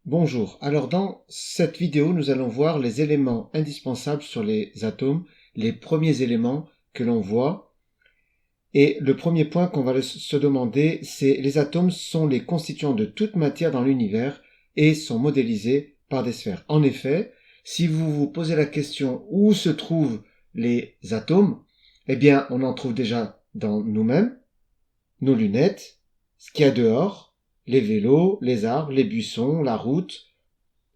Bonjour, alors dans cette vidéo nous allons voir les éléments indispensables sur les atomes, les premiers éléments que l'on voit. Et le premier point qu'on va se demander, c'est les atomes sont les constituants de toute matière dans l'univers et sont modélisés par des sphères. En effet, si vous vous posez la question où se trouvent les atomes, eh bien on en trouve déjà dans nous-mêmes, nos lunettes, ce qu'il y a dehors, les vélos, les arbres, les buissons, la route.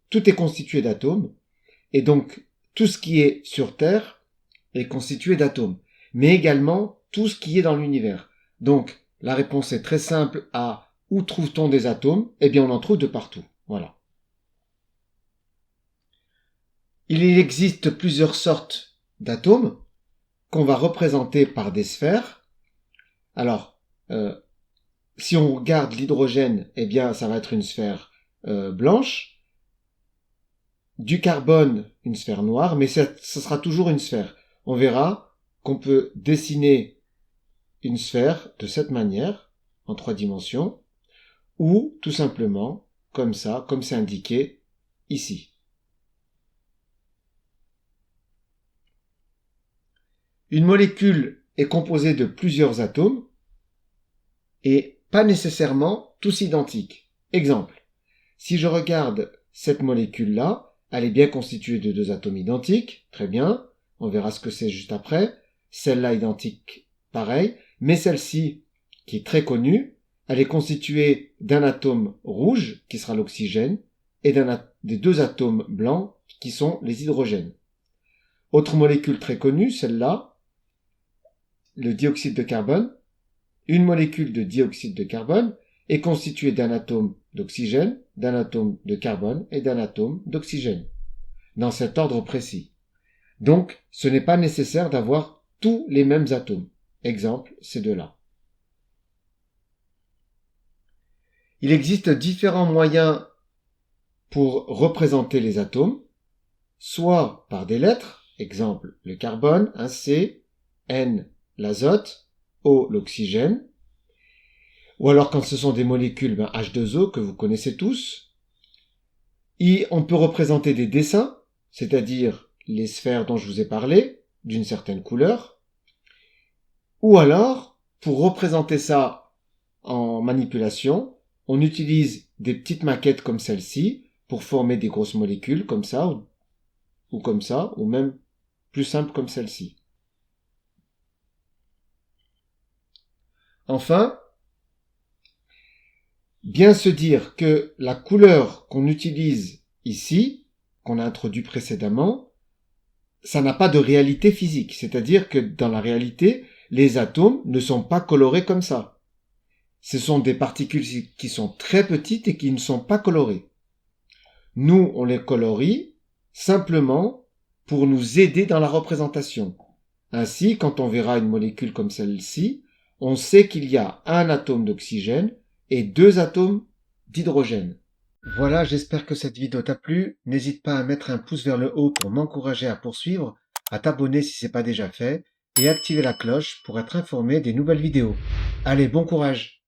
Tout est constitué d'atomes, et donc tout ce qui est sur Terre est constitué d'atomes, mais également tout ce qui est dans l'univers. Donc la réponse est très simple à où trouve-t-on des atomes? Eh bien on en trouve de partout. Voilà. Il existe plusieurs sortes d'atomes qu'on va représenter par des sphères. Alors, si on regarde l'hydrogène, eh bien ça va être une sphère blanche. Du carbone, une sphère noire, mais ce sera toujours une sphère. On verra qu'on peut dessiner une sphère de cette manière, en 3 dimensions, ou tout simplement, comme ça, comme c'est indiqué ici. Une molécule est composée de plusieurs atomes, et pas nécessairement tous identiques. Exemple, si je regarde cette molécule-là, elle est bien constituée de 2 atomes identiques, très bien, on verra ce que c'est juste après. Celle-là identique, pareil, mais celle-ci, qui est très connue, elle est constituée d'un atome rouge, qui sera l'oxygène, et des 2 atomes blancs, qui sont les hydrogènes. Autre molécule très connue, celle-là, le dioxyde de carbone. Une molécule de dioxyde de carbone est constituée d'un atome d'oxygène, d'un atome de carbone et d'un atome d'oxygène, dans cet ordre précis. Donc, ce n'est pas nécessaire d'avoir tous les mêmes atomes. Exemple, ces deux-là. Il existe différents moyens pour représenter les atomes, soit par des lettres, exemple le carbone, un C, N, l'azote, O, l'oxygène, ou alors quand ce sont des molécules, H2O que vous connaissez tous. Et on peut représenter des dessins, c'est-à-dire les sphères dont je vous ai parlé, d'une certaine couleur. Ou alors, pour représenter ça en manipulation, on utilise des petites maquettes comme celle-ci pour former des grosses molécules comme ça, ou comme ça, ou même plus simple comme celle-ci. Enfin, bien se dire que la couleur qu'on utilise ici, qu'on a introduit précédemment, ça n'a pas de réalité physique. C'est-à-dire que dans la réalité, les atomes ne sont pas colorés comme ça. Ce sont des particules qui sont très petites et qui ne sont pas colorées. Nous, on les colorie simplement pour nous aider dans la représentation. Ainsi, quand on verra une molécule comme celle-ci, on sait qu'il y a un atome d'oxygène et 2 atomes d'hydrogène. Voilà, j'espère que cette vidéo t'a plu. N'hésite pas à mettre un pouce vers le haut pour m'encourager à poursuivre, à t'abonner si ce n'est pas déjà fait, et activer la cloche pour être informé des nouvelles vidéos. Allez, bon courage!